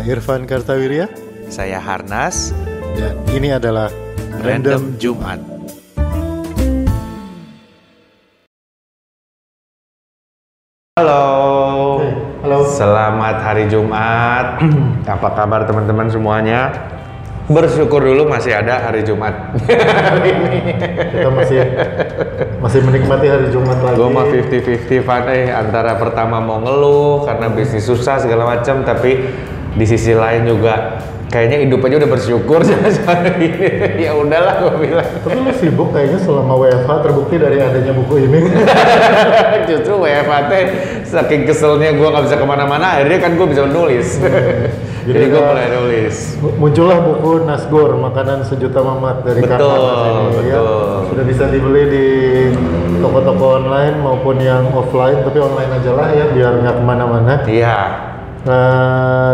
Irfan Kartawirya. Saya Harnas. Dan ini adalah Random Jumat. Halo. Halo. Selamat hari Jumat. Apa kabar teman-teman semuanya? Bersyukur dulu masih ada hari Jumat. Hari ini. Kita masih menikmati hari Jumat lagi. Gue mah 50-50 Van, antara pertama mau ngeluh karena bisnis susah segala macam, tapi di sisi lain juga kayaknya hidup aja udah bersyukur. Ya udahlah gue bilang. Tapi lu sibuk kayaknya selama WFH, terbukti dari adanya buku ini. Justru WFH teh saking keselnya gue nggak bisa kemana-mana, akhirnya kan gue bisa nulis. Jadi gue mulai nulis. Muncullah buku Nasgor, Makanan Sejuta Mamat dari Kak Harnas ini. Betul. Ya, sudah bisa dibeli di toko-toko online maupun yang offline, tapi online aja lah ya biar nggak kemana-mana. Iya.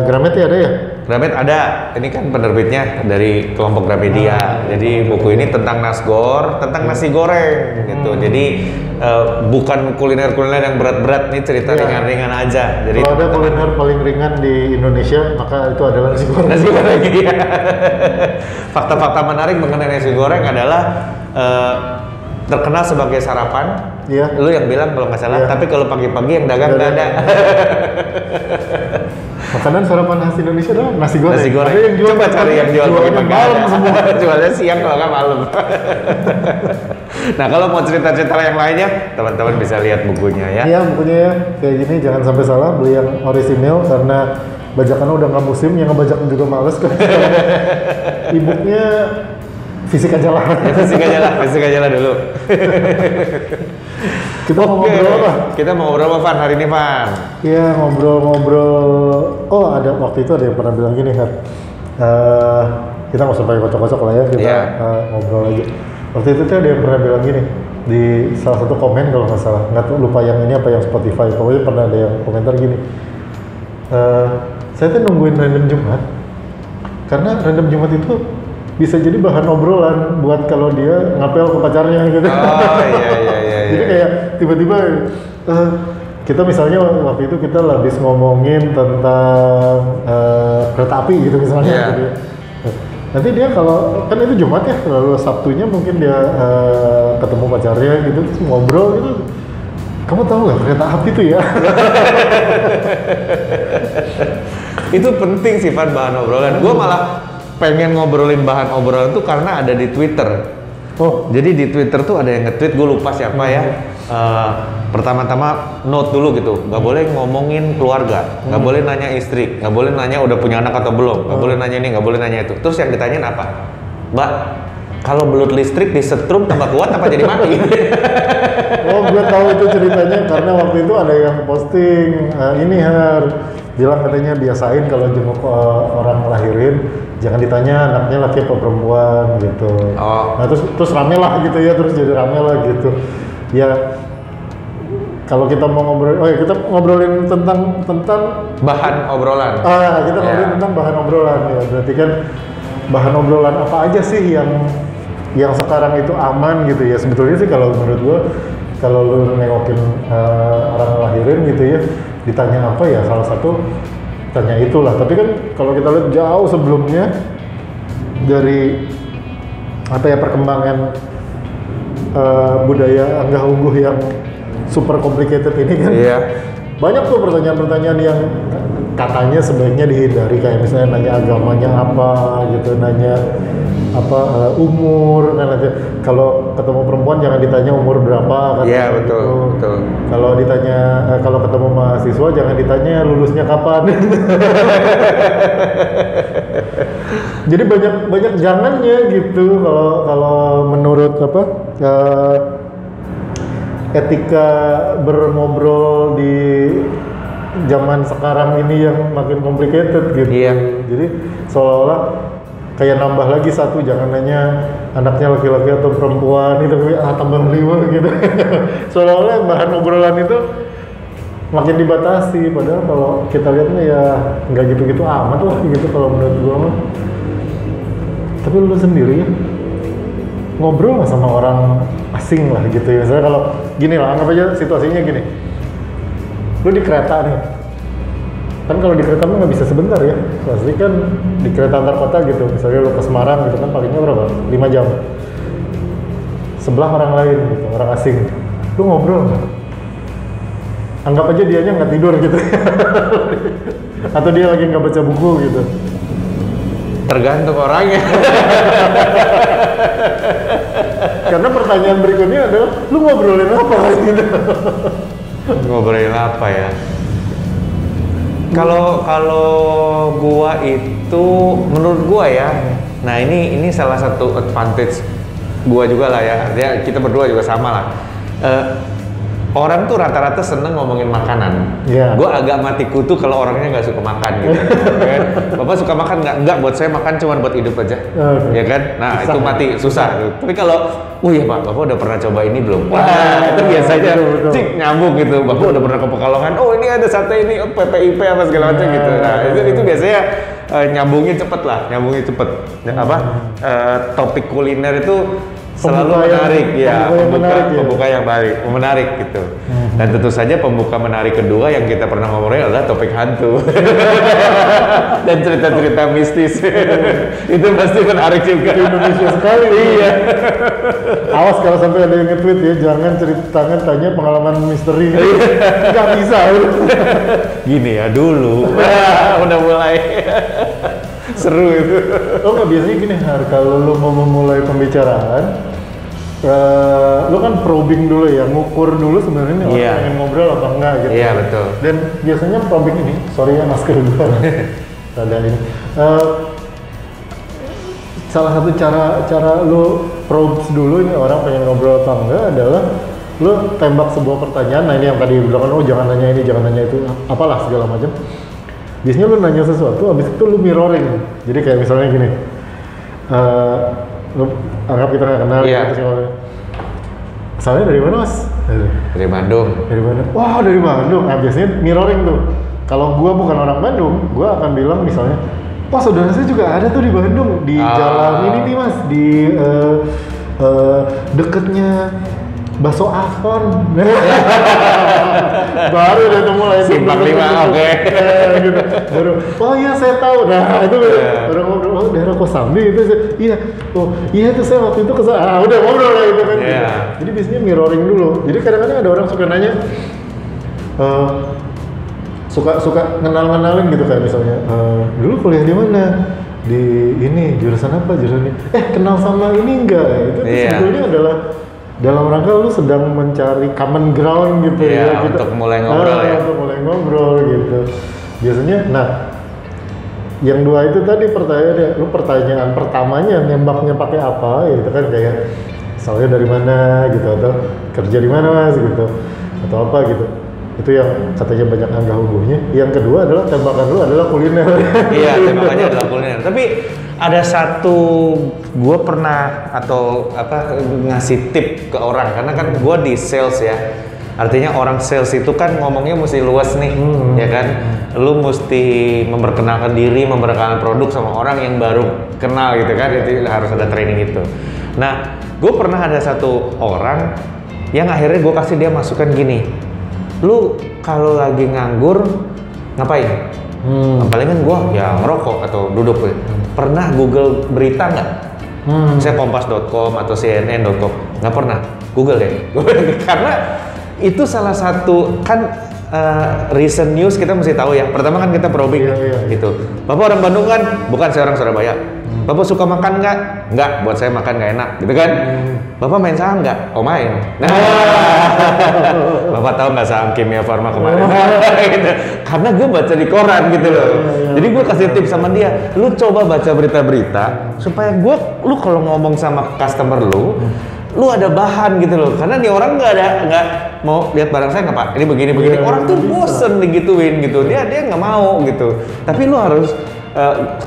Gramet ya ada ya? Gramet ada, ini kan penerbitnya dari kelompok Gramedia. Jadi buku ini tentang Nasgor, tentang nasi goreng gitu. Jadi bukan kuliner-kuliner yang berat-berat, nih cerita ringan-ringan aja. Jadi kalau ada kuliner paling ringan di Indonesia, maka itu adalah nasi goreng. Nasi goreng, iya. Fakta-fakta menarik mengenai nasi goreng adalah terkenal sebagai sarapan. Iya. Lu yang bilang kalau nggak salah, Iya. Tapi kalau pagi-pagi yang dagang nggak ada. Makanan sarapan khas Indonesia adalah nasi goreng. Nasi goreng. Ada yang jual Coba cari yang jual pagi-pagi malam semua. Jualnya siang kalau nggak malam. Nah, kalau mau cerita-cerita yang lainnya, teman-teman bisa lihat bukunya ya. Iya, bukunya ya kayak gini, jangan sampai salah beli yang orisinil karena bajakannya udah nggak musim, yang ngebajak juga males kan. E-booknya fisik aja lah. Fisik aja lah dulu. Kita mau ngobrol apa? Kita mau ngobrol apa, Van, hari ini, Van? Iya, ngobrol-ngobrol. Oh, ada waktu itu ada yang pernah bilang gini, Har. Kita nggak usah pakai kocok-kocok lah ya, kita ngobrol aja. Waktu itu tuh ada yang pernah bilang gini di salah satu komen kalau nggak salah, nggak tahu lupa yang ini apa yang Spotify. Pokoknya pernah ada yang komentar gini. Saya tuh nungguin Random Jumat karena Random Jumat itu bisa jadi bahan obrolan buat kalau dia ngapel ke pacarnya gitu. Oh iya. Jadi kayak tiba-tiba kita misalnya waktu itu kita habis ngomongin tentang kereta api gitu misalnya. Yeah. Gitu. Nanti dia kalau kan itu Jumat ya, lalu Sabtunya mungkin dia ketemu pacarnya gitu terus ngobrol gitu. Kamu tahu nggak kereta api itu ya? Itu penting sih, Van, bahan obrolan. Gue malah pengen ngobrolin bahan obrolan tuh karena ada di Twitter. Oh, jadi di Twitter tuh ada yang nge-tweet, gue lupa siapa ya. Pertama-tama note dulu gitu, nggak boleh ngomongin keluarga, nggak boleh nanya istri, nggak boleh nanya udah punya anak atau belum, nggak boleh nanya ini, nggak boleh nanya itu. Terus yang ditanyain apa? Mbak, kalau belut listrik disetrum tambah kuat apa jadi mati? Oh, gue tahu itu ceritanya karena waktu itu ada yang posting ini bilang katanya biasain kalau jenguk orang lahirin jangan ditanya anaknya laki apa perempuan gitu. Oh. Nah terus rame lah gitu ya, terus jadi rame lah gitu. Ya kalau kita mau kita ngobrolin tentang bahan obrolan. Kita ngobrolin tentang bahan obrolan ya. Berarti kan bahan obrolan apa aja sih yang sekarang itu aman gitu ya. Sebetulnya sih kalau menurut gua kalau lu nengokin orang lahirin gitu ya, ditanya apa ya salah satu tanya itulah. Tapi kan kalau kita lihat jauh sebelumnya dari perkembangan budaya anggah ungguh yang super complicated ini kan. Iya. Banyak tuh pertanyaan-pertanyaan yang katanya sebaiknya dihindari, kayak misalnya nanya agamanya apa gitu, nanya umur, kan nanti kalau ketemu perempuan jangan ditanya umur berapa kan. Iya, betul, gitu. betul. Kalau ditanya kalau ketemu mahasiswa jangan ditanya lulusnya kapan. Jadi banyak jangannya gitu kalau menurut etika berobrol di zaman sekarang ini yang makin complicated gitu. Iya. Jadi seolah-olah kayak nambah lagi satu, jangan nanya anaknya laki-laki atau perempuan itu tambah 5 gitu. Seolah-olah bahan obrolan itu makin dibatasi, padahal kalau kita lihatnya ya nggak gitu-gitu amat lah gitu kalau menurut gua mah. Tapi lu sendiri ya ngobrol nggak sama orang asing lah gitu ya. Misalnya kalau gini lah, anggap aja situasinya gini, lu di kereta nih, Kan kalau di kereta mah nggak bisa sebentar ya. Pasti kan di kereta antar kota gitu. Misalnya lo ke Semarang gitu kan palingnya berapa? 5 jam. Sebelah orang lain gitu, orang asing. Lu ngobrol nggak? Anggap aja dianya nggak tidur gitu. Atau dia lagi nggak baca buku gitu. Tergantung orangnya. Karena pertanyaan berikutnya adalah, lu ngobrolin apa gitu? Ngobrolin apa ya? Kalau gua itu menurut gua ya, nah ini salah satu advantage gua juga lah ya. Kita berdua juga sama lah. Orang tuh rata-rata seneng ngomongin makanan. Iya. Gua agak mati kutu kalau orangnya nggak suka makan gitu. Kan? Bapak suka makan nggak? Nggak, buat saya makan cuma buat hidup aja. Ya kan? Nah susah. Itu mati susah. Tapi kalau, oh iya Pak, Bapak udah pernah coba ini belum? Wah, itu biasanya cik nyambung gitu. Bapak udah pernah ke Pekalongan? Oh ini ada sate ini, oh, PPIP apa segala macam gitu. Nah itu biasanya nyambungnya cepet lah, topik kuliner itu selalu menarik ya, pembuka yang menarik gitu. Dan tentu saja pembuka menarik kedua yang kita pernah ngomongin adalah topik hantu dan cerita-cerita mistis. Itu pasti menarik juga. Indonesia sekali. Iya. Awas kalau sampai ada yang nge-tweet ya, jangan tanya pengalaman misteri. Nggak bisa. Gini ya dulu. Udah mulai. Seru itu. Lo nggak biasanya gini Har, kalau lo mau memulai pembicaraan, lo kan probing dulu ya, ngukur dulu sebenarnya orang pengen ngobrol apa enggak gitu. Iya betul. Dan biasanya probing ini, sorry ya masker gue, ada ini. Salah satu cara lo probes dulu ini orang pengen ngobrol apa enggak adalah lo tembak sebuah pertanyaan. Nah ini yang tadi bilang kan, oh jangan nanya ini, jangan nanya itu, apalah segala macam. Biasanya lu nanya sesuatu, abis itu lu mirroring. Jadi kayak misalnya gini, lu anggap kita nggak kenal, gitu, asalnya dari mana mas? Dari Bandung. Dari Bandung. Wah dari Bandung. Nah biasanya mirroring tuh. Kalau gua bukan orang Bandung, gua akan bilang misalnya, wah saudara saya juga ada tuh di Bandung, di jalan ini nih mas, di deketnya Bakso Afon. Baru udah tuh mulai Simpang 5, oke. Gitu. Baru, oh iya saya tahu. Nah itu baru ngobrol, oh daerah Kosambi itu, iya. Oh iya itu saya waktu itu kesana. Udah ngobrol lah gitu kan. Yeah. Jadi biasanya mirroring dulu. Jadi kadang-kadang ada orang suka nanya, suka ngenalin gitu kayak misalnya, dulu kuliah di mana? Di ini jurusan apa jurusan ini? Kenal sama ini enggak? Itu sebetulnya adalah dalam rangka lu sedang mencari common ground gitu ya untuk mulai ngobrol untuk mulai ngobrol gitu biasanya. Nah yang dua itu tadi pertanyaan pertamanya nembaknya pakai apa ya, itu kan kayak misalnya dari mana gitu, atau kerja di mana mas gitu, atau apa gitu. Itu yang katanya banyak anggah ungguhnya. Yang kedua adalah tembakan lu adalah kuliner. Iya, tembakannya adalah kuliner. Tapi ada satu, gue pernah ngasih tip ke orang, karena kan gue di sales ya. Artinya orang sales itu kan ngomongnya mesti luas nih, ya kan? Lu mesti memperkenalkan diri, memperkenalkan produk sama orang yang baru kenal gitu kan. Itu harus ada training itu. Nah, gue pernah ada satu orang yang akhirnya gue kasih dia masukan gini, lu kalau lagi nganggur ngapain? Palingan gue ya ngerokok atau duduk. Pernah Google berita nggak? Misalnya kompas.com atau cnn.com? Nggak pernah. Google deh. Karena itu salah satu kan recent news kita mesti tahu ya. Pertama kan kita probing gitu. Bapak orang Bandung kan? Bukan, saya orang Surabaya. Bapak suka makan nggak? Nggak, buat saya makan nggak enak gitu kan. Bapak main saham nggak? Oh main. Nah, Bapak tahu nggak saham Kimia Farma kemarin? Gitu. Karena gue baca di koran gitu loh. Jadi gue kasih tips sama dia, lu coba baca berita-berita supaya lu kalau ngomong sama customer lu ada bahan gitu loh. Karena nih orang nggak mau lihat barang saya nggak pak, ini begini. Orang tuh bosen digituin gitu. Dia nggak mau gitu. Tapi lu harus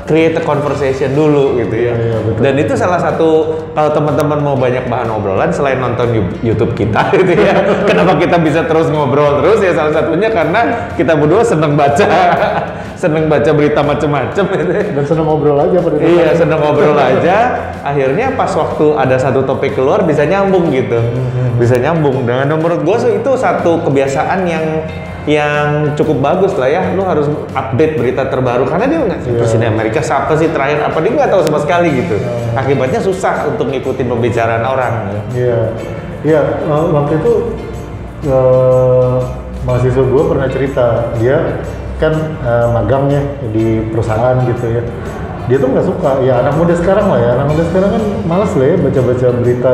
create a conversation dulu gitu ya. Dan itu salah satu, kalau teman-teman mau banyak bahan obrolan selain nonton YouTube kita gitu ya. Kenapa kita bisa terus ngobrol terus ya, salah satunya karena kita berdua seneng baca seneng baca berita macem-macem gitu. Dan seneng ngobrol aja pada Iya, seneng ngobrol aja. Akhirnya pas waktu ada satu topik keluar bisa nyambung gitu. Bisa nyambung. Dan menurut gue itu satu kebiasaan yang cukup bagus lah ya. Lu harus update berita terbaru karena dia nggak Presiden Amerika siapa sih terakhir apa, dia nggak tahu sama sekali gitu. Akibatnya susah untuk ngikutin pembicaraan orang. Iya, waktu itu mahasiswa gue pernah cerita, dia kan magangnya di perusahaan gitu ya. Dia tuh nggak suka, ya anak muda sekarang lah ya, anak muda sekarang kan malas lah ya baca-baca berita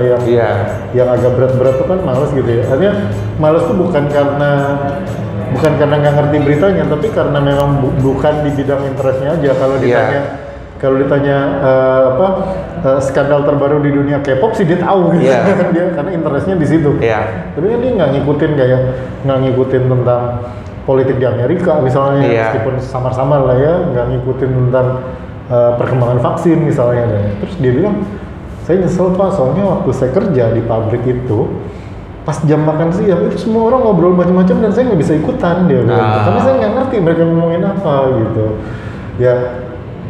yang agak berat-berat tuh kan malas gitu ya. Artinya malas tuh bukan karena nggak ngerti beritanya, tapi karena memang bukan di bidang interestnya aja. Kalau ditanya skandal terbaru di dunia K-pop sih dia tahu gitu. Dia karena interestnya di situ. Tapi kan dia nggak ngikutin tentang politik di Amerika misalnya, meskipun samar-samar lah ya, nggak ngikutin tentang perkembangan vaksin misalnya. Terus dia bilang, saya nyesel Pak, soalnya waktu saya kerja di pabrik itu, pas jam makan siang itu semua orang ngobrol macam-macam dan saya nggak bisa ikutan, dia bilang. Karena saya nggak ngerti mereka ngomongin apa gitu. Ya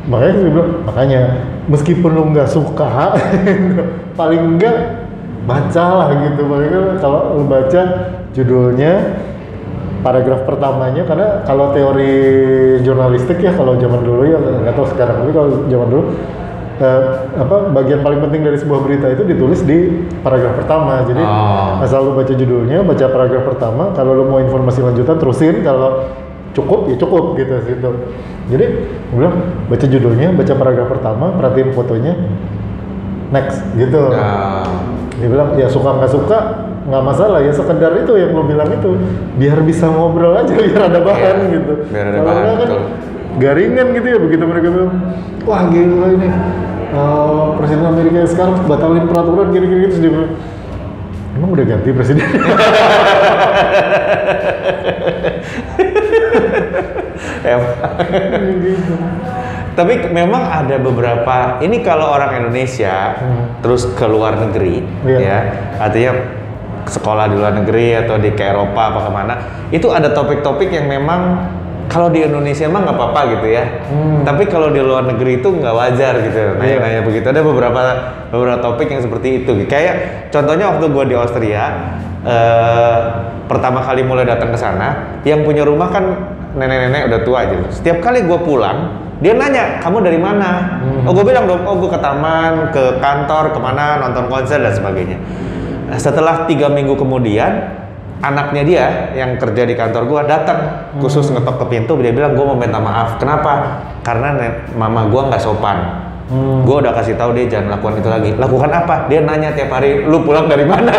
makanya saya bilang, makanya meskipun lu nggak suka, paling enggak bacalah gitu. Paling enggak kalau lu baca judulnya, paragraf pertamanya, karena kalau teori jurnalistik ya kalau zaman dulu ya nggak tahu sekarang, tapi kalau zaman dulu bagian paling penting dari sebuah berita itu ditulis di paragraf pertama. Jadi asal lu baca judulnya, baca paragraf pertama, kalau lu mau informasi lanjutan terusin, kalau cukup ya cukup gitu situ. Jadi gue bilang baca judulnya, baca paragraf pertama, perhatiin fotonya, next gitu. Dia bilang ya suka nggak suka nggak masalah ya, sekedar itu yang lo bilang itu, biar bisa ngobrol aja, biar ada bahan gitu. Biar ada bahan kan garingan gitu ya, begitu mereka bilang wah gila ini Presiden Amerika sekarang batalin peraturan gini-gini, terus dia bilang emang udah ganti presiden. Gitu. Tapi memang ada beberapa, ini kalau orang Indonesia terus ke luar negeri ya, artinya sekolah di luar negeri atau ke Eropa apa kemana, itu ada topik-topik yang memang kalau di Indonesia emang nggak apa-apa gitu ya, tapi kalau di luar negeri itu nggak wajar gitu, nanya-nanya begitu. Ada beberapa topik yang seperti itu. Kayak contohnya waktu gue di Austria, pertama kali mulai datang ke sana, yang punya rumah kan nenek-nenek udah tua aja. Setiap kali gue pulang, dia nanya, kamu dari mana? Oh gue bilang dong, gue ke taman, ke kantor, kemana, nonton konser dan sebagainya. Setelah 3 minggu kemudian, anaknya dia yang kerja di kantor gua datang khusus ngetok ke pintu, dia bilang gua mau minta maaf. Kenapa? Karena mama gua nggak sopan. Gua udah kasih tahu dia jangan lakukan itu lagi. Lakukan apa? Dia nanya tiap hari, lu pulang dari mana?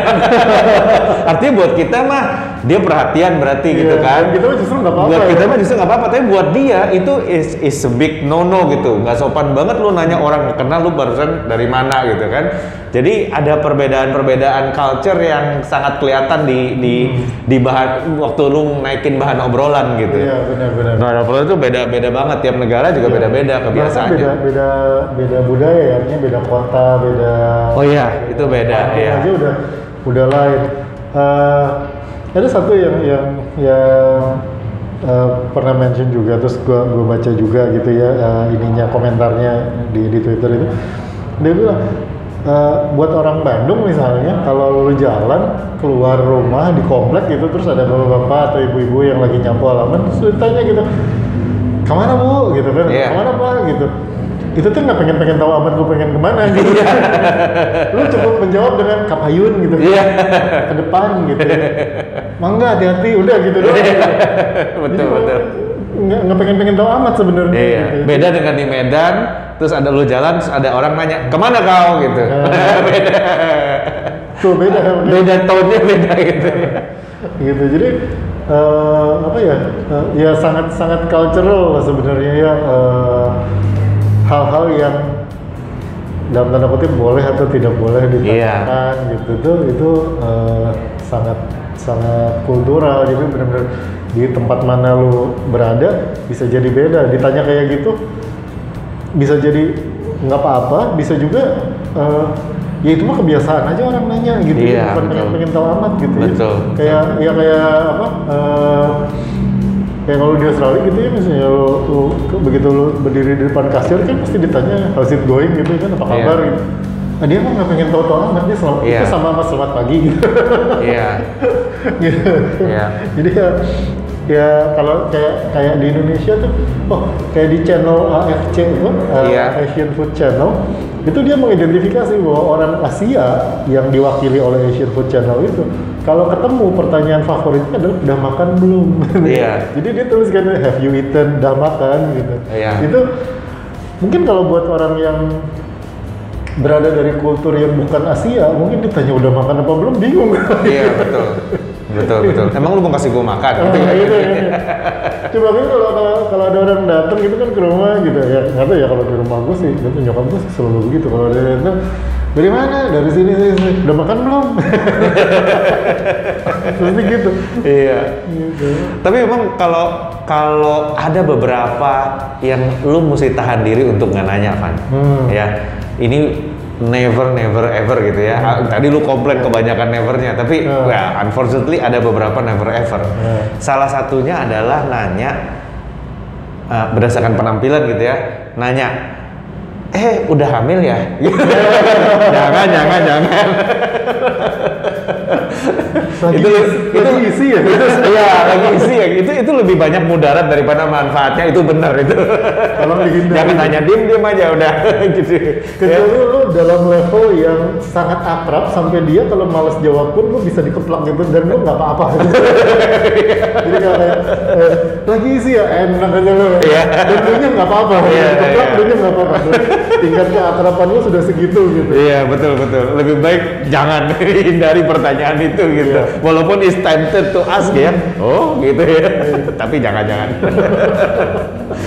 Artinya buat kita mah dia perhatian berarti gitu kan. Kita mah justru nggak apa-apa. Buat kita mah justru nggak apa-apa, tapi buat dia itu is a big no gitu. Nggak sopan banget lu nanya orang kenal lu barusan dari mana gitu kan. Jadi ada perbedaan culture yang sangat kelihatan di bahan waktu lu naikin bahan obrolan gitu. Iya benar-benar. Nah, obrolan itu beda-beda banget, tiap negara juga beda-beda kebiasaannya. Beda budaya ya, artinya beda kota, beda. Oh iya, itu beda ya. Aja udah lain. Ada satu yang pernah mention juga, terus gua baca juga gitu ya, ininya komentarnya di Twitter itu. Dia bilang buat orang Bandung misalnya, kalau lu jalan keluar rumah di komplek gitu, terus ada bapak-bapak atau ibu-ibu yang lagi nyapu halaman, terus ditanya gitu, kemana bu? Gitu kan, kemana pak? Gitu. Itu tuh nggak pengen tahu amat lu pengen kemana gitu. Lu cukup menjawab dengan kapayun gitu, ke depan gitu. Mangga hati-hati, udah gitu doang. Betul. Nggak pengen tahu amat sebenarnya. Gitu. Beda dengan di Medan, terus ada lu jalan, terus ada orang nanya kemana kau gitu. Beda. Tuh beda. Beda tone-nya beda gitu. Gitu. Jadi ya sangat cultural sebenarnya ya. Hal-hal yang dalam tanda kutip boleh atau tidak boleh ditanyakan gitu itu sangat kultural. Jadi benar-benar di tempat mana lu berada bisa jadi beda. Ditanya kayak gitu bisa jadi nggak apa-apa, bisa juga ya itu mah kebiasaan aja orang nanya gitu. Bukan pengen tahu amat gitu. Betul. Kayak apa kayak kalau di Australia gitu ya, misalnya begitu lo berdiri di depan kasir kan pasti ditanya how's it going gitu kan, apa kabar gitu. Nah, dia mah nggak pengen tahu-tahu amat, dia itu sama selamat pagi gitu. Iya. Gitu. Jadi ya kalau kayak di Indonesia tuh, kayak di channel AFC itu, Asian Food Channel, itu dia mengidentifikasi bahwa orang Asia yang diwakili oleh Asian Food Channel itu, kalau ketemu pertanyaan favoritnya adalah udah makan belum? Iya. Jadi dia tuliskan have you eaten, udah makan gitu. Iya. Itu mungkin kalau buat orang yang berada dari kultur yang bukan Asia, mungkin ditanya udah makan apa belum, bingung. Iya, betul. Emang lu mau kasih gua makan? Gitu ya. Coba kan kalau ada orang datang gitu kan ke rumah gitu ya, nggak tahu ya kalau di rumah gue sih, gitu, nyokap gue selalu begitu. Kalau ada yang datang, dari mana? Dari sini, udah makan belum? Pasti gitu. Iya. Gitu. Tapi memang kalau ada beberapa yang lu mesti tahan diri untuk nggak nanya, Van. Ya, ini never ever gitu ya. Tadi lu komplain kebanyakan nevernya, tapi ya unfortunately ada beberapa never ever. Salah satunya adalah nanya berdasarkan penampilan gitu ya. Nanya, udah hamil ya? jangan. itu isi ya? Iya, lagi isi ya. Itu lebih banyak mudarat daripada manfaatnya, itu benar itu. Tolong dihindari. Jangan tanya, diem aja udah gitu. Kecuali lu dalam level yang sangat akrab sampai dia kalau malas jawab pun lu bisa dikeplak gitu dan lu nggak apa-apa. Jadi kayak lagi isi ya, enak aja lu. Iya. Dan lu nya nggak apa-apa. Dikeplak lu nya nggak apa-apa. Tingkat keakraban lu sudah segitu gitu. Iya, betul. Lebih baik jangan hindari pertanyaan itu gitu. Walaupun is tempted to ask ya. Oh, gitu ya. Tapi jangan.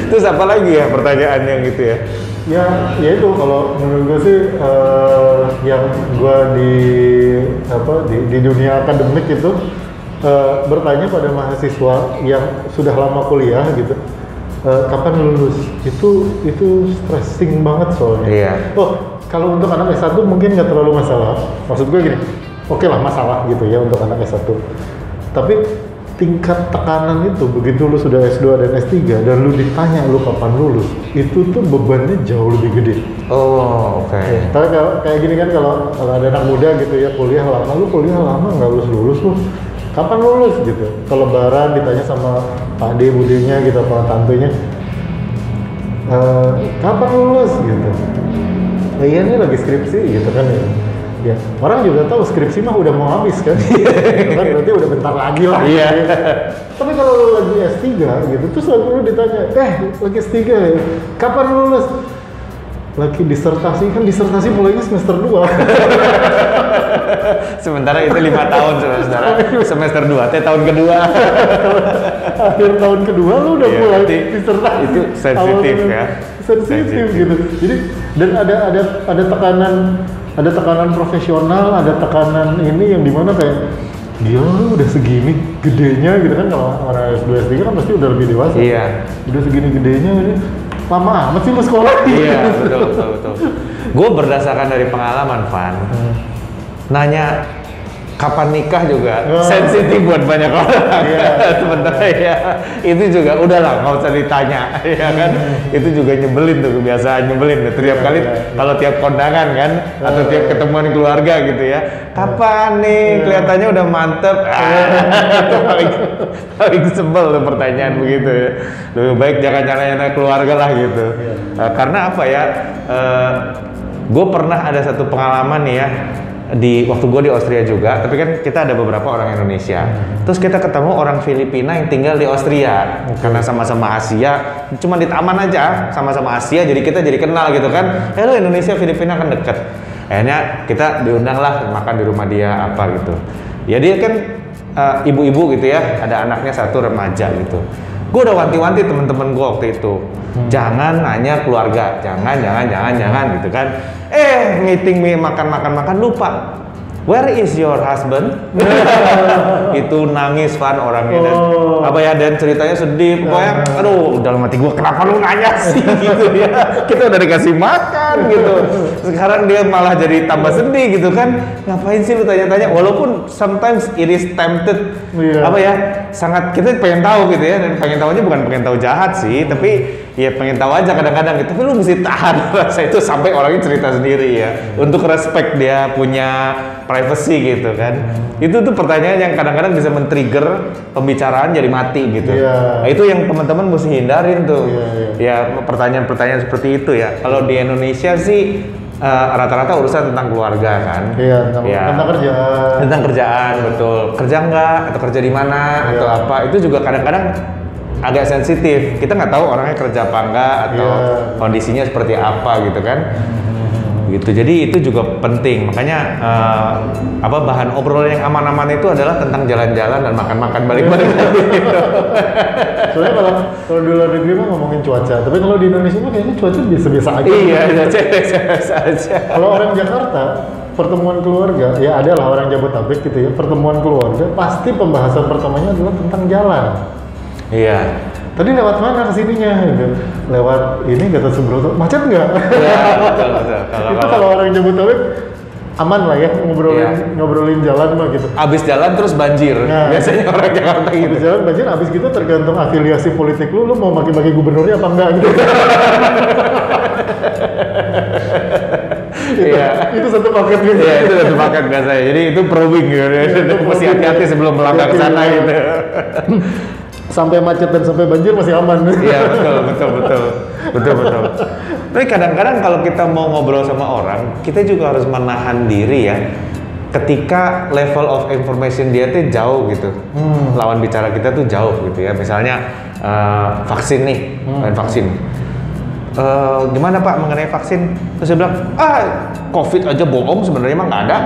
Terus apa lagi ya pertanyaan yang gitu ya? Ya itu kalau menurut gue sih yang gue di dunia akademik itu bertanya pada mahasiswa yang sudah lama kuliah gitu, kapan lulus, itu stressing banget soalnya. Iya. Kalau untuk anak S1 mungkin nggak terlalu masalah. Maksud gue gini, oke lah masalah gitu ya untuk anak S1. Tapi tingkat tekanan itu begitu lu sudah S2 dan S3 dan lu ditanya lu kapan lulus, itu tuh bebannya jauh lebih gede. Oh, oke. Tapi kayak gini kan kalau ada anak muda gitu ya, kuliah lama nggak lulus lu. Kapan lulus gitu? Kalau lebaran ditanya sama Pak D, budenya gitu, sama tantenya, kapan lulus gitu? Iya ini lagi skripsi gitu kan ya. Ya, orang juga tahu skripsi mah udah mau habis kan. Kan berarti udah bentar lagi lah. Iya. Tapi kalau lu lagi S3 gitu, terus lu ditanya, lagi S3 ya, kapan lulus? Lagi disertasi, kan disertasi mulainya semester 2. Sementara itu 5 tahun saudara. Semester 2, tahun kedua. Akhir tahun kedua lu udah mulai disertasi. Itu sensitif ya. Sensitif gitu. Jadi dan ada tekanan profesional, ada tekanan ini yang dimana kayak gila lu udah segini gedenya gitu kan. Kalau orang S2 S3 kan pasti udah lebih dewasa. Iya. Udah segini gedenya ini lama amat sih lu sekolah. Iya, betul. Gue berdasarkan dari pengalaman, Van. Nanya kapan nikah juga sensitif buat banyak orang. Sebenarnya ya itu juga udahlah nggak usah ditanya, ya kan? Itu juga nyebelin tuh, kebiasaan nyebelin. Tiap kali kalau tiap kondangan kan atau tiap ketemuan keluarga gitu ya, kapan nih kelihatannya udah mantep. Itu paling sebel tuh pertanyaan begitu ya. Lebih baik jangan nanya keluarga lah gitu. Karena apa ya? Gue pernah ada satu pengalaman nih ya. Waktu gue di Austria juga, tapi kan kita ada beberapa orang Indonesia. Terus kita ketemu orang Filipina yang tinggal di Austria. Karena sama-sama Asia, cuma di taman aja, sama-sama Asia, jadi kita jadi kenal gitu kan. Lo Indonesia Filipina kan deket. Akhirnya kita diundang lah makan di rumah dia apa gitu. Ya dia kan ibu-ibu gitu ya, ada anaknya satu remaja gitu. Gue udah wanti-wanti temen-temen gue waktu itu, jangan nanya keluarga, jangan gitu kan. Meeting makan lupa. Where is your husband? Itu nangis Van orangnya dan apa ya, dan ceritanya sedih, pokoknya aduh dalam hati gue kenapa lu nanya sih gitu ya, kita udah dikasih makan gitu, sekarang dia malah jadi tambah sedih gitu kan, ngapain sih lu tanya-tanya, walaupun sometimes it is tempted, apa ya, sangat kita pengen tahu gitu ya, dan pengen tahunya bukan pengen tahu jahat sih, tapi ya pengen tahu aja kadang-kadang gitu, tapi lu mesti tahan rasa itu sampai orangnya cerita sendiri ya, untuk respect dia punya privacy gitu kan. Itu tuh pertanyaan yang kadang-kadang bisa men-trigger pembicaraan jadi mati gitu. Nah, itu yang teman-teman mesti hindarin tuh. Ya pertanyaan-pertanyaan seperti itu ya. Kalau di Indonesia sih rata-rata urusan tentang keluarga kan. Tentang kerjaan. Tentang kerjaan, betul. Kerja nggak atau kerja di mana atau apa, itu juga kadang-kadang agak sensitif. Kita nggak tahu orangnya kerja apa enggak atau kondisinya seperti apa gitu kan. Gitu. Jadi itu juga penting. Makanya bahan obrolan yang aman-aman itu adalah tentang jalan-jalan dan makan-makan balik-balik lagi. Gitu. Soalnya kalau di luar negeri mah ngomongin cuaca, tapi kalau di Indonesia mah kayaknya cuaca biasa-biasa aja. Iya, biasa aja. Kalau orang Jakarta, pertemuan keluarga, ya adalah orang Jabodetabek gitu ya, pertemuan keluarga pasti pembahasan pertamanya adalah tentang jalan. Iya. Tadi lewat mana kesininya? Gitu. Lewat ini Gatot Subroto, macet nggak? Iya, betul. Kalau orang Jabodetabek aman lah ya ngobrolin jalan mah gitu. Abis jalan terus banjir. Nah, biasanya orang Jakarta gitu. Abis jalan banjir, abis gitu tergantung afiliasi politik lu mau maki-maki gubernurnya apa enggak gitu. Itu satu paket gitu. Iya, itu satu paket biasanya. Jadi itu probing gitu. Mesti hati-hati sebelum melangkah ke sana gitu. Sampai macet dan sampai banjir masih aman. Iya, betul. Tapi kadang-kadang kalau kita mau ngobrol sama orang, kita juga harus menahan diri ya. Ketika level of information dia tuh jauh gitu, lawan bicara kita tuh jauh gitu ya. Misalnya vaksin nih, vaksin. Gimana Pak mengenai vaksin? Terus dia bilang, COVID aja bohong, sebenarnya emang nggak ada.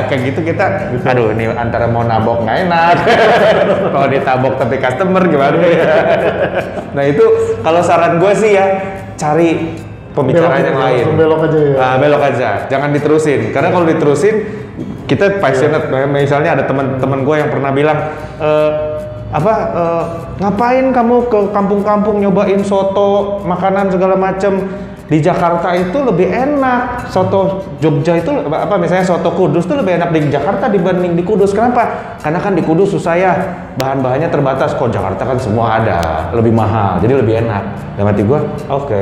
Kayak gitu kita, aduh ini antara mau nabok nggak enak, kalau ditabok tapi customer gimana ya? Nah itu kalau saran gue sih ya, cari pembicaraan yang lain. Belok aja ya. Belok aja, jangan diterusin. Karena kalau diterusin, kita passionate. Misalnya ada teman-teman gue yang pernah bilang, ngapain kamu ke kampung-kampung nyobain soto, makanan segala macem. Di Jakarta itu lebih enak, soto Jogja itu misalnya soto Kudus itu lebih enak di Jakarta dibanding di Kudus. Kenapa? Karena kan di Kudus susah ya, bahan-bahannya terbatas. Kok Jakarta kan semua ada, lebih mahal, jadi lebih enak. Dan hati gue, oke,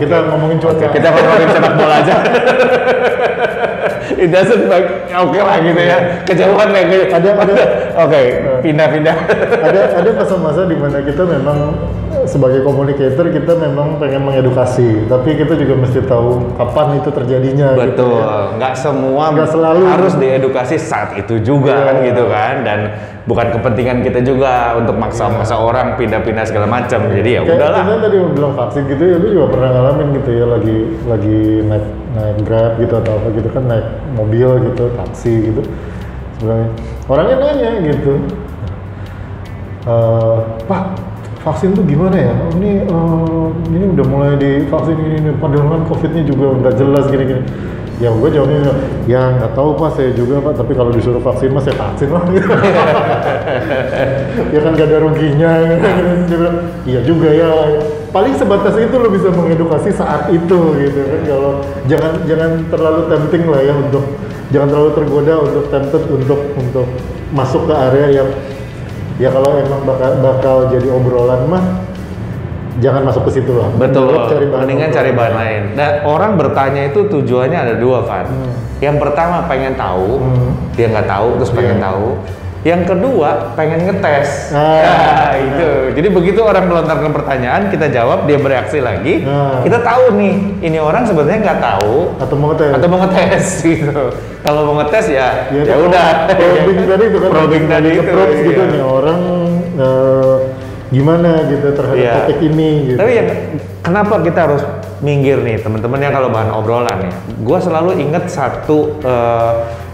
kita ngomongin cuaca. Kita ngomongin sepak bola aja. It doesn't oke lah gitu ya, kejauhan ya. Pindah-pindah. Ada masa-masa di mana kita memang sebagai communicator kita memang pengen mengedukasi, tapi kita juga mesti tahu kapan itu terjadinya. Betul, gitu ya. nggak selalu harus diedukasi saat itu juga kan gitu kan, dan bukan kepentingan kita juga untuk maksa orang pindah-pindah segala macam. Jadi ya udahlah. Kita tadi bilang vaksin gitu ya, lu juga pernah ngalamin gitu ya, lagi naik Grab gitu atau apa gitu kan, naik mobil gitu, taksi gitu. Sebenarnya orangnya nanya gitu, Pak, vaksin tuh gimana ya? Ini udah mulai divaksin ini, padahal kan COVID-nya juga nggak jelas gini-gini. Ya gue jawabnya, ya nggak tahu Pak, saya juga Pak, tapi kalau disuruh vaksin mas saya vaksin lah gitu. Ya kan gak ada ruginya. Dia bilang, iya juga ya. Paling sebatas itu lo bisa mengedukasi saat itu gitu kan. Kalau jangan terlalu tempting lah ya, jangan terlalu tergoda untuk tempted untuk masuk ke area yang ya kalau emang bakal jadi obrolan mah jangan masuk ke situ lah. Betul. Mendingan cari bahan lain. Dan orang bertanya itu tujuannya ada dua, Van. Yang pertama pengen tahu, dia nggak tahu terus pengen tahu. Yang kedua pengen ngetes. Itu. Jadi begitu orang melontarkan pertanyaan, kita jawab, dia bereaksi lagi. Kita tahu nih, ini orang sebenarnya nggak tahu atau mau ngetes gitu. Kalau mau ngetes ya udah. Probing tadi itu kan. Probing tadi itu. Gitu nih orang. Gimana gitu terhadap topik ini gitu. Tapi ya kenapa kita harus minggir nih teman-teman, yang kalau bahan obrolan ya, gue selalu inget satu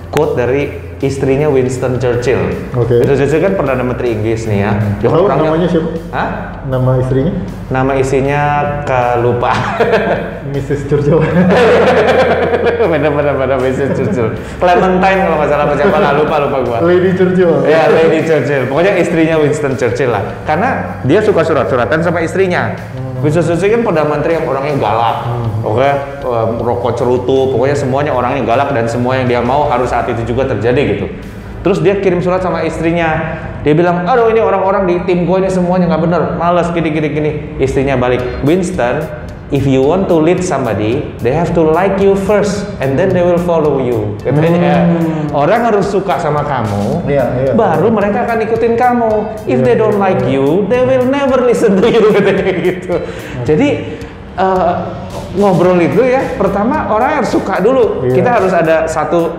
quote dari istrinya Winston Churchill. Oke. Winston Churchill kan perdana menteri Inggris nih ya. Dia Tahu orangnya- namanya siapa? Hah? Nama istrinya? Nama istrinya lupa. Mrs. Churchill. Bener-bener Winston Churchill. Clementine kalau nggak salah, siapa lah, lupa gua. Lady Churchill. Ya, Lady Churchill. Pokoknya istrinya Winston Churchill lah. Karena dia suka surat-suratan sama istrinya. Winston Churchill kan perdana menteri yang orangnya galak. Oke, rokok cerutu, pokoknya semuanya orangnya galak dan semua yang dia mau harus saat itu juga terjadi gitu. Terus dia kirim surat sama istrinya. Dia bilang, aduh ini orang-orang di tim gue ini semuanya nggak bener, males gini. Istrinya balik, Winston, if you want to lead somebody, they have to like you first, and then they will follow you. Katanya, orang harus suka sama kamu, Iya. baru mereka akan ikutin kamu. If they don't like you, they will never listen to you, katanya gitu. Jadi ngobrol itu ya, pertama orang harus suka dulu. Iya. Kita harus ada satu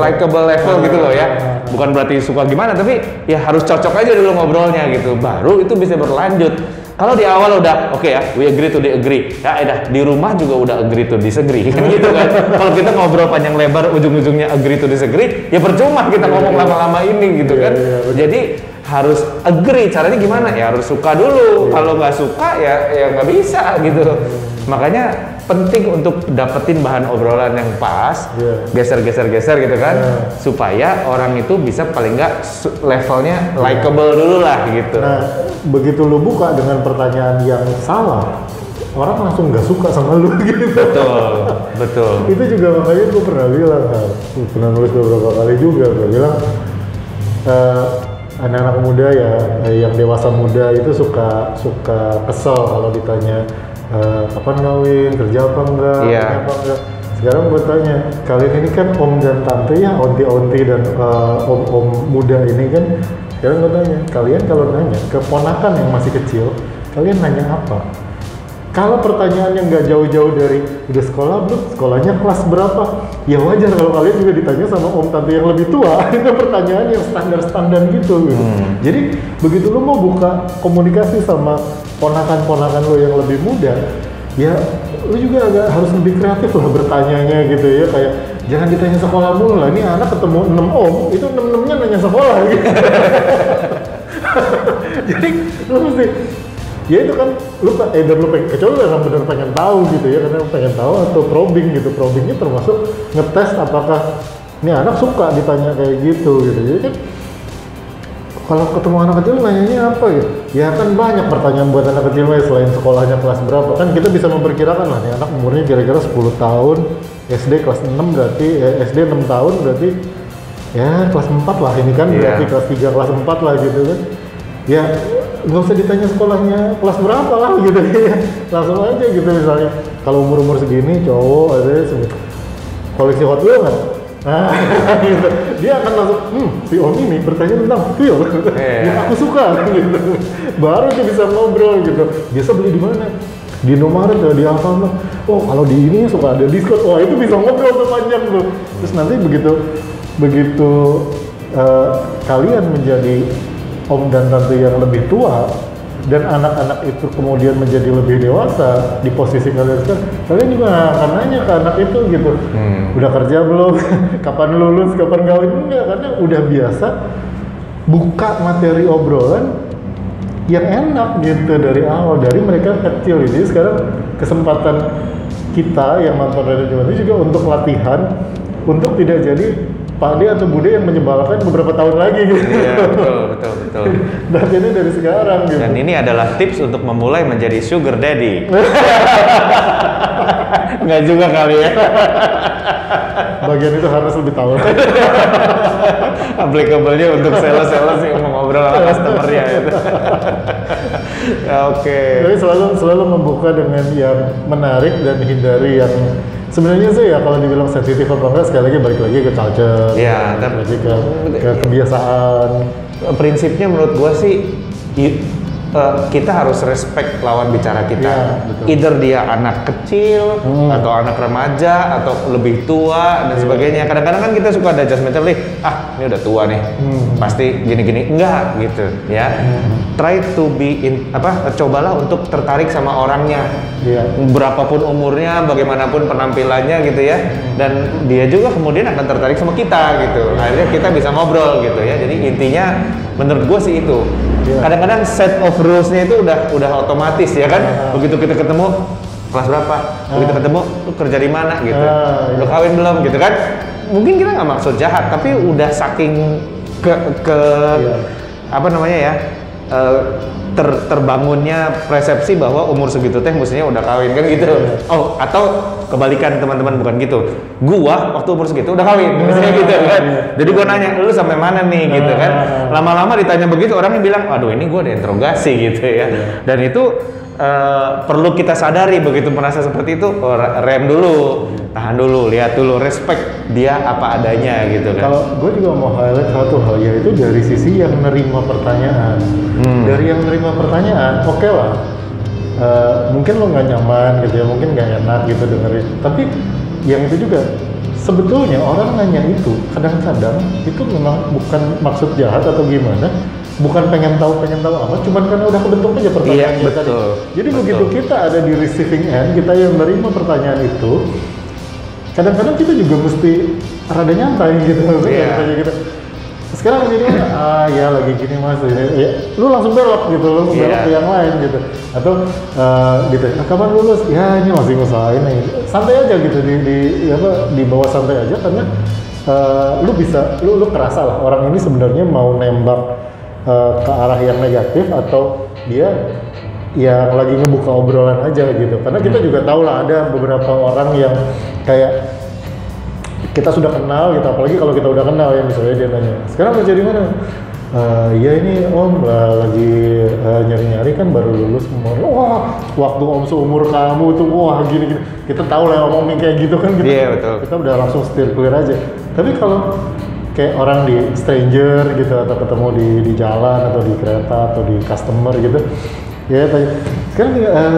likable level gitu loh ya. Bukan berarti suka gimana, tapi ya harus cocok aja dulu ngobrolnya gitu. Baru itu bisa berlanjut. Kalau di awal udah oke ya, we agree to disagree. Ya udah di rumah juga udah agree to disagree kan gitu kan. Kalau kita ngobrol panjang lebar ujung-ujungnya agree to disagree, ya percuma kita ngomong lama-lama ini gitu kan. Jadi harus agree, caranya gimana? Ya harus suka dulu. Kalau nggak suka ya nggak bisa gitu. Makanya penting untuk dapetin bahan obrolan yang pas, geser gitu kan, supaya orang itu bisa paling nggak levelnya likable dulu lah gitu. Nah, begitu lu buka dengan pertanyaan yang salah, orang langsung nggak suka sama lu gitu. Betul. Itu juga makanya gue pernah bilang, pernah nulis beberapa kali juga, gue bilang anak-anak muda ya, yang dewasa muda itu suka kesel kalau ditanya kapan kawin, kerja apa enggak, Iya. apa enggak. Sekarang gue tanya, kalian ini kan om dan tante ya, onti-onti dan om-om muda ini kan. Sekarang gue tanya, kalian kalau nanya ke ponakan yang masih kecil, kalian nanya apa? Kalau pertanyaannya nggak jauh-jauh dari udah sekolah belum, sekolahnya kelas berapa, ya wajar kalau kalian juga ditanya sama om tante yang lebih tua. Itu pertanyaan yang standar gitu. Jadi begitu lo mau buka komunikasi sama ponakan-ponakan lo yang lebih muda, ya lo juga agak harus lebih kreatif lah bertanyanya gitu ya. Kayak jangan ditanya sekolah mulu lah, ini anak ketemu 6 om, itu 6-6-nya nanya sekolah gitu. Jadi lo mesti, ya itu kan dan lu pengen, kecuali lu emang bener pengen tahu gitu ya, karena pengen tahu atau probing gitu. Probingnya termasuk ngetes apakah ini anak suka ditanya kayak gitu. Jadi kan kalau ketemu anak kecil nanyanya apa gitu, ya kan banyak pertanyaan buat anak kecil selain sekolahnya kelas berapa. Kan kita bisa memperkirakan lah nih anak umurnya kira-kira 10 tahun, SD kelas 6 berarti, SD 6 tahun berarti ya kelas 4 lah ini kan, berarti kelas 3 kelas 4 lah gitu kan. Ya nggak usah ditanya sekolahnya kelas berapa lah gitu ya, langsung aja gitu. Misalnya kalau umur segini cowok ada koleksi Hot Wheels kan, nah gitu. Dia akan langsung si om ini bertanya tentang feel, yang aku suka gitu. Baru dia bisa ngobrol gitu. Biasa beli di mana? Di Indomaret atau di Alfamart. Oh kalau di ini suka ada diskon, wah itu bisa ngobrol tuh panjang tuh. Terus nanti begitu kalian menjadi om dan tante yang lebih tua dan anak-anak itu kemudian menjadi lebih dewasa di posisi kalian sekarang, kalian juga akan nanya ke anak itu gitu, udah kerja belum, kapan lulus, kapan kawin, enggak, karena udah biasa buka materi obrolan yang enak gitu dari awal, dari mereka kecil. Jadi sekarang kesempatan kita yang nonton Radio Jawa ini juga untuk latihan untuk tidak jadi Pak D atau Bude yang menyebalkan beberapa tahun lagi gitu. Iya, betul. Dan ini dari sekarang gitu. Dan ini adalah tips untuk memulai menjadi sugar daddy. Nggak juga kali ya. Bagian itu harus lebih tahu. Applicable-nya untuk sales yang mau ngobrol sama customer-nya gitu. Oke. Jadi selalu membuka dengan yang menarik dan hindari yang sebenarnya sih ya kalau dibilang sensitif apa enggak, sekali lagi balik lagi ke culture, Ya, balik lagi ke kebiasaan. Prinsipnya menurut gua sih kita harus respect lawan bicara kita. Iya, betul. Either dia anak kecil atau anak remaja atau lebih tua dan sebagainya. Kadang-kadang kan kita suka ada judgmental, ini udah tua nih, pasti gini-gini. Enggak gitu ya. Try to be cobalah untuk tertarik sama orangnya. Iya. Berapapun umurnya, bagaimanapun penampilannya gitu ya. Dan dia juga kemudian akan tertarik sama kita gitu. Akhirnya kita bisa ngobrol gitu ya. Jadi intinya menurut gue sih itu. Kadang-kadang set of rules-nya itu udah otomatis ya kan. Begitu kita ketemu kelas berapa, begitu ketemu lu kerja di mana gitu, lu kawin belum gitu kan. Mungkin kita nggak maksud jahat, tapi udah saking terbangunnya persepsi bahwa umur segitu teh mestinya udah kawin kan gitu. Atau kebalikan teman-teman, bukan gitu. Gua waktu umur segitu udah kawin, misalnya gitu kan. Jadi gua nanya, lu sampai mana nih gitu kan. Lama-lama ditanya begitu, orangnya bilang, aduh ini gua diinterogasi gitu ya. Dan itu perlu kita sadari begitu merasa seperti itu, rem dulu, tahan dulu, lihat dulu, respect dia apa adanya gitu kan. Kalau gue juga mau highlight satu hal, yaitu dari sisi yang nerima pertanyaan. Dari yang nerima pertanyaan, oke lah. Mungkin lo nggak nyaman gitu ya, mungkin nggak enak gitu dengerin. Tapi yang itu juga sebetulnya orang nanya itu kadang-kadang itu memang bukan maksud jahat atau gimana, bukan pengen tahu amat, cuman karena udah kebentuk aja pertanyaannya tadi. Jadi begitu kita ada di receiving end, kita yang menerima pertanyaan itu, kadang-kadang kita juga mesti rada nyantai gitu, kayak gitu. Sekarang jadi ya lagi gini mas, ya, lu langsung belok gitu, lu belok ke yang lain gitu, atau gitu, kapan lulus? Ya ini masih ngusahain nih, santai aja gitu, di bawah santai aja karena lu bisa, lu kerasa lah orang ini sebenarnya mau nembak ke arah yang negatif atau dia yang lagi ngebuka obrolan aja gitu. Karena kita juga tahu lah ada beberapa orang yang kayak kita sudah kenal gitu, apalagi kalau kita udah kenal ya, misalnya dia nanya, sekarang kerja di mana? Ya ini om lagi nyari-nyari kan baru lulus kemarin. Wah, waktu om seumur kamu tuh wah gini. Kita tahu lah ngomongin kayak gitu kan, betul. Kita udah langsung steer clear aja. Tapi kalau kayak orang di stranger gitu atau ketemu di jalan atau di kereta atau di customer gitu, ya tanya, kan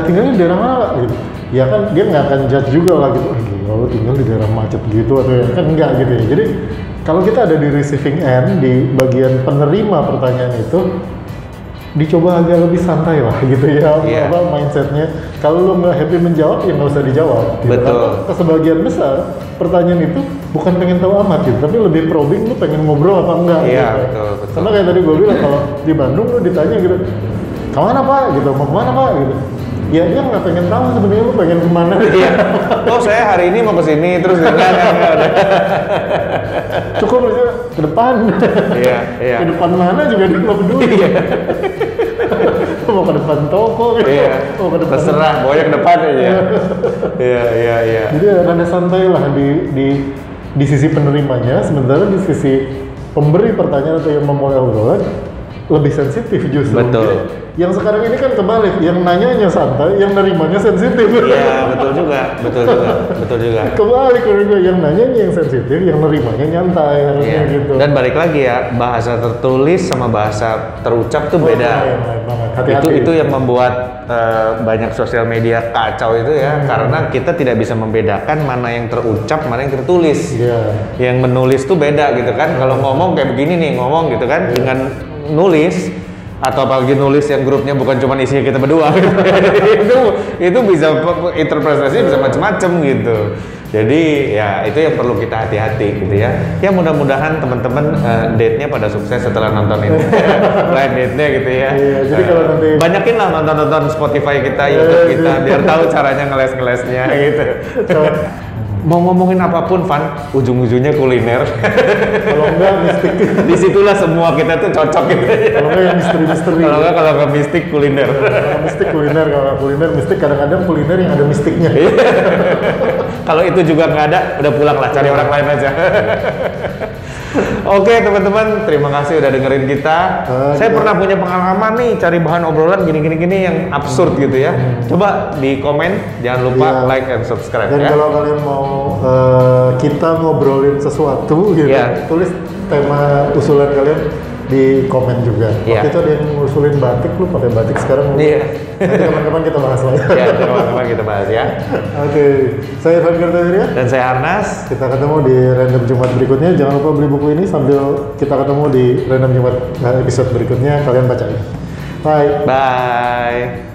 tinggalnya di daerah mana gitu. Ya kan dia nggak akan judge juga lah gitu, lu tinggal di daerah macet gitu atau ya kan enggak gitu ya. Jadi kalau kita ada di receiving end, di bagian penerima pertanyaan itu, dicoba agak lebih santai lah gitu ya, mindsetnya. Kalau lo nggak happy menjawab, ya nggak usah dijawab. Gitu. Betul. Karena sebagian besar pertanyaan itu bukan pengen tahu amat gitu, tapi lebih probing lo pengen ngobrol apa enggak. Iya, gitu. betul. Karena kayak tadi gue bilang, kalau di Bandung lo ditanya gitu, kemana pak? Gitu, mau kemana pak? Gitu. Ya dia nggak pengen tahu sebenarnya lo pengen kemana. Iya. Oh saya hari ini mau ke sini terus enggak. Cukup aja ke depan. Iya. Ke depan mana juga dia nggak peduli. Mau ke depan toko gitu. Mau ke depan. Terserah, pokoknya ke depan aja. Iya. Jadi rada santai lah di sisi penerimanya, sementara di sisi pemberi pertanyaan atau yang memulai obrolan lebih sensitif justru. Betul. Yang sekarang ini kan kebalik, yang nanyanya santai, yang nerimanya sensitif. Iya, betul juga. Kebalik kalau yang nanyanya yang sensitif, yang nerimanya nyantai harusnya gitu. Dan balik lagi ya, bahasa tertulis sama bahasa terucap tuh beda. Hati-hati. Itu yang membuat banyak sosial media kacau itu ya, karena kita tidak bisa membedakan mana yang terucap, mana yang tertulis. Yang menulis tuh beda gitu kan. Kalau ngomong kayak begini nih, ngomong gitu kan, dengan nulis atau apalagi nulis yang grupnya bukan cuma isinya kita berdua gitu. itu bisa interpretasi bisa macam-macam gitu. Jadi ya itu yang perlu kita hati-hati gitu ya. Ya mudah-mudahan teman-teman date-nya pada sukses setelah nonton ini. Live date-nya gitu ya. Iya, jadi kalau nanti banyakin lah nonton Spotify kita, YouTube kita biar tahu caranya ngeles-ngelesnya gitu. Mau ngomongin apapun, Van, ujung-ujungnya kuliner. Kalau enggak mistik. Disitulah semua kita tuh cocok gitu. Kalau enggak yang misteri-misteri. Kalau enggak mistik kuliner. Kalau mistik kuliner, kalau kuliner mistik, kadang-kadang kuliner yang ada mistiknya. Kalau itu juga nggak ada, udah pulang lah, cari orang lain aja. Oke teman-teman, terima kasih udah dengerin kita. Saya pernah punya pengalaman nih cari bahan obrolan gini yang absurd gitu ya. Coba di komen, jangan lupa like and subscribe. Dan ya. kalau kalian mau kita ngobrolin sesuatu gitu, tulis tema usulan kalian di komen juga. Iya. Waktu itu ada yang ngusulin batik, lu pakai batik sekarang. Iya. Nanti kapan-kapan kita bahas lagi. Ya, teman-teman kita bahas ya. Oke, saya Ivan Kartawirya. Dan saya Harnas. Kita ketemu di Random Jumat berikutnya. Jangan lupa beli buku ini sambil kita ketemu di Random Jumat episode berikutnya. Kalian bacain. Bye. Bye.